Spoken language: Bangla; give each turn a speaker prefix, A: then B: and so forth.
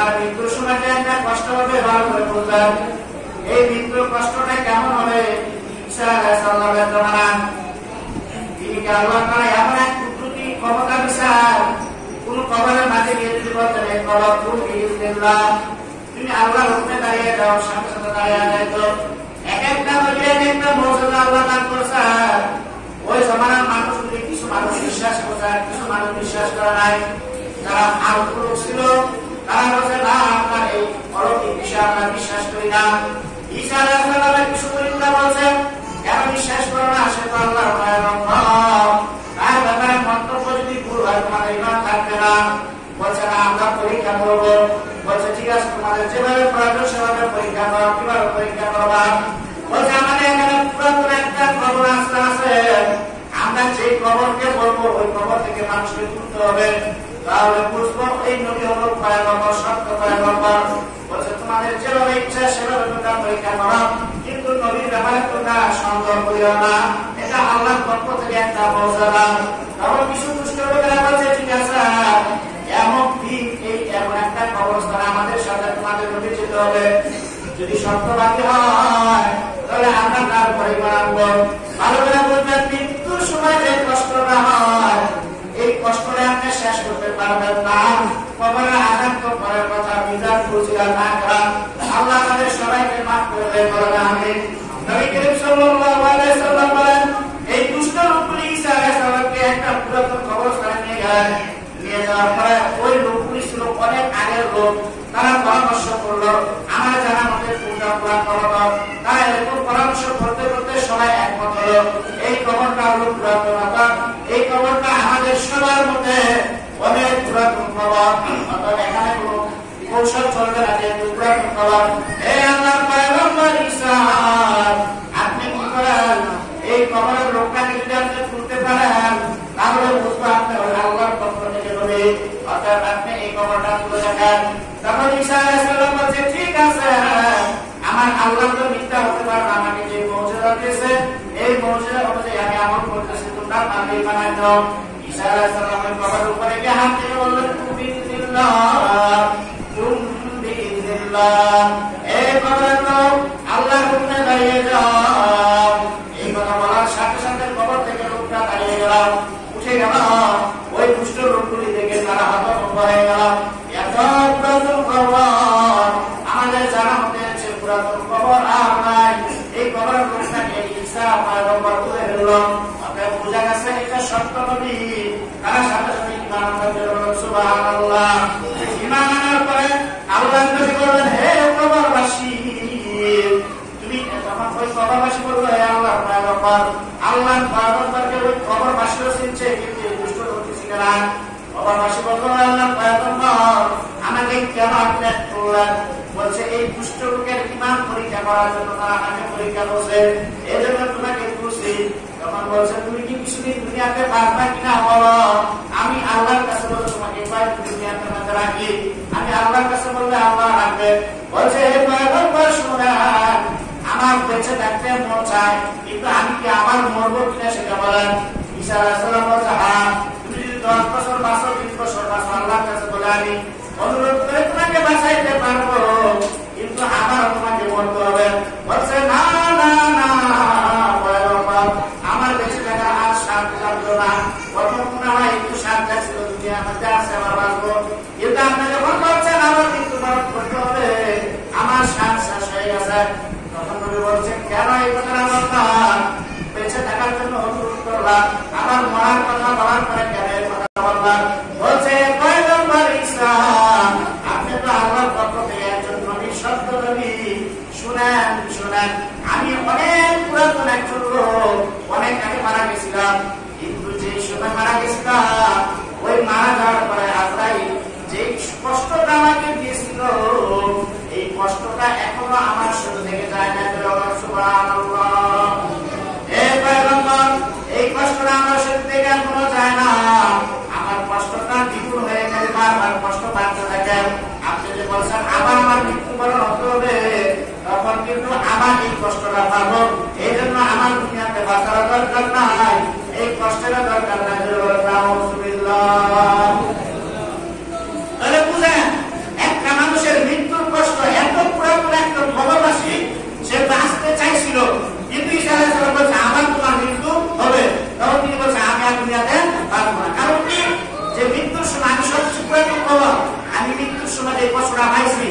A: তোমার মৃত্যুর সময় যে একটা কষ্ট হবে ভালো করে বুঝবেন। এই মৃত্যুর কষ্টটা কেমন হবে? ঈসা আলাইহিস সালামের জমানা তিনি আল্লাহ তাআলা এমন এক কুদরতি ক্ষমতা বিশাল, কোন কবরের মাঝে গিয়ে যদি বলতেন এই কবর তুমি আল্লাহর হুকুমে দাঁড়িয়ে যাও, সাথে সাথে দাঁড়িয়ে যায়। তো এক একটা নবী এক একটা মুজিজা আল্লাহ দান করেছে। ওই জমানার মানুষগুলি কিছু মানুষ বিশ্বাস করছে, কিছু মানুষ বিশ্বাস করে নাই। যারা আল্লাহ ছিল তারা বলছে না, আপনার এই অলৌকিক বিষয় আমরা বিশ্বাস করি না। ঈসা আলাইহিস সালামের কিছু পরিচিত বলছে কেন বিশ্বাস করো না, সে তো আল্লাহর পয়গম্বর, তার ব্যাপারে মন্তব্য যদি ভুল হয় তোমাদের ঈমান থাকবে না। বলছে না, আমরা পরীক্ষা করবো। বলছে ঠিক আছে, তোমাদের যেভাবে প্রয়োজন সেভাবে পরীক্ষা করো। কিভাবে পরীক্ষা করবা? বলছে আমাদের এখানে পুরাতন একটা কবর আছে, আমরা যে কবরকে বলবো ওই কবর থেকে মানুষকে তুলতে হবে, তাহলে বুঝবো এই নবী হলো পয়গম্বর, সত্য পয়গম্বর। বলছে তোমাদের যেভাবে ইচ্ছা সেভাবে তোমরা পরীক্ষা করো, কিন্তু নবীর ব্যাপারে তোমরা সন্দেহ করিও না, এটা আল্লাহর পক্ষ থেকে একটা মর্যাদা। তখন কিছু দুষ্ট লোকেরা বলছে ঠিক আছে, এমন দিন এই এমন একটা কবরস্থানে আমাদের সাথে তোমাদের নবী যেতে হবে, যদি সত্যবাদী হয় তাহলে আমরা তার পরিবার আনবো। ভালো করে বলবেন, মৃত্যুর সময় যে কষ্টটা হয় এই কষ্টটা আপনি শেষ করতে পারবেন না। কবরের আঘাত তো পরের কথা, মিজান বুঝিয়া না করা। আল্লাহ আমাদের সবাইকে মাফ করবে, বলেন আমিন। নবী করিম সাল্লাল্লাহু আলাইহি সাল্লাম বলেন, এই দুষ্ট লোকগুলি ঈসা আলাইহিস সালামকে একটা পুরাতন কবরস্থানে নিয়ে গেলেন। নিয়ে যাওয়ার পরে ওই লোকগুলি ছিল অনেক আগের লোক। তারা পরামর্শ করলো আমার জানা মতে পূজা পুরাণ করো। তারা এরকম পরামর্শ করতে করতে সবাই একমত হলো এই কবরটা হলো পুরাতন, এই কবরটা আমাদের সবার মধ্যে অনেক পুরাতন কবর, অর্থাৎ এখানে কোনো কৌশল চলবে না, যেহেতু পুরাতন কবর। এই আল্লাহর পয়গম্বর ঈসা, আপনি কি করেন? এই কবরের লোকটাকে যদি আপনি তুলতে পারেন তাহলে বুঝবো আপনি আল্লাহর পক্ষ থেকে নবী, অর্থাৎ আপনি এই কবরটা তুলে দেখেন। তখন ঈসা আলাইহিস সালাম বলছে ঠিক আছে, আমার আল্লাহ তো মিথ্যা হতে পারে না, আমাকে যে মুজিজা দিয়েছে এই মুজিজা অনুযায়ী আমি আমল করতেছি, তোমরা পাগল বানাই দাও। ঈসা আলাইহিস সালাম ওই কবরের উপরে গিয়ে হাত দিয়ে বললেন বিসমিল্লাহ, বিসমিল্লাহ, এই কবরের লোক আল্লাহর হুকুমে দাঁড়িয়ে যাও। এই কথা বলার সাথে সাথে কবর থেকে লোকটা দাঁড়িয়ে গেল, উঠে গেল। ওই দুষ্ট লোকগুলি দেখে তারা হতভম্ব হয়ে গেল। এত পুরাতন কবর, আমাদের জানা মতে পুরাতন কবর আর নাই। এই কবরের লোকটাকে ঈসা পয়গম্বর তুলে ফেলল। অতএব বোঝা গেছে এটা সত্য নবী। তারা সাথে সাথে ঈমান আনতে বলল সুবহানাল্লাহ। ঈমান আনার পরে আল্লাহ নবী বললেন, হে কবরবাসী, তুমি তখন ওই কবরবাসী বলল, হে আল্লাহর পয়গম্বর, আল্লাহর পয়গম্বরকে ওই কবরবাসীও চিনছে, কিন্তু দুষ্ট লোক চিনে না। কবরবাসী বলল, আল্লাহর পয়গম্বর, আমাকে কেন আপনি করলেন? বলছে এই দুষ্ট লোকের ঈমান পরীক্ষা করার জন্য তারা আমাকে পরীক্ষা করছে, এই জন্য তোমাকে খুঁজছি। তখন বলছে তুমি কি কিছুদিন দুনিয়াতে বাঁচবা কিনা বলো। আমি আল্লাহর কাছে বলবো তোমাকে কয়েকদিন দুনিয়াতে মধ্যে রাখি, আমি আল্লাহর কাছে বললে আল্লাহ রাখবে। বলছে হে পয়গম্বর শুনেন, আমার বেঁচে থাকতে মন চায়, কিন্তু আমি কি আমার মরবো কিনা সেটা বলেন। ঈসা আলাইহিস সালাম বলছে হ্যাঁ, তুমি যদি 10 বছর বাঁচো, 20 বছর বাঁচো, আল্লাহর কাছে বলে আমি অনুরোধ করে তোমাকে বাঁচাইতে পারবো, কিন্তু আমার তোমাকে মরতে হবে। বলছে না না না পয়গম্বর, আমার বেঁচে থাকা আর সাথ লাগলো না, প্রথম মনে হয় একটু সাথ লাগছিল, দুনিয়া মধ্যে আছে আমার বাঁচবো, কিন্তু আপনি যখন বলছেন আমার কিন্তু বরণ করতে হবে, আমার সাথ শেষ হয়ে গেছে। তখন নবী বলছে কেন এই কথাটা বললাম? বেঁচে থাকার জন্য অনুরোধ করলাম, আমার মরার কথা বলার পরে কেন এই কথা বললাম? বলছে পয়গম্বর ঈসা, আপনি তো আল্লাহর পক্ষ থেকে একজন নবী, সত্য নবী। শুনেন শুনেন, আমি অনেক পুরাতন একজন লোক, অনেক আগে মারা গেছিলাম, কিন্তু যে সময় মারা গেছিলাম ওই মারা যাওয়ার পরে আজরাইল যে কষ্টটা আমাকে দিয়েছিল, এই কষ্টটা এখনো আমার শরীর থেকে যায় না। সুবহানাল্লাহ। এই পয়গম্বর, এই কষ্টটা আমার শরীর থেকে এখনো যায় না, আমার কষ্টটা দ্বিগুণ হয়ে গেলে বারবার কষ্ট বাড়তে থাকে। আপনি যে বলছেন আবার আমার মৃত্যুবরণ হতে হবে, তখন কিন্তু আমার এই কষ্টটা পাবো, এই জন্য আমার দুনিয়াতে বাঁচার দরকার নাই, এই কষ্টের দরকার নাই। তাহলে বুঝেন, একটা মানুষ যে কষ্টটা পাইছি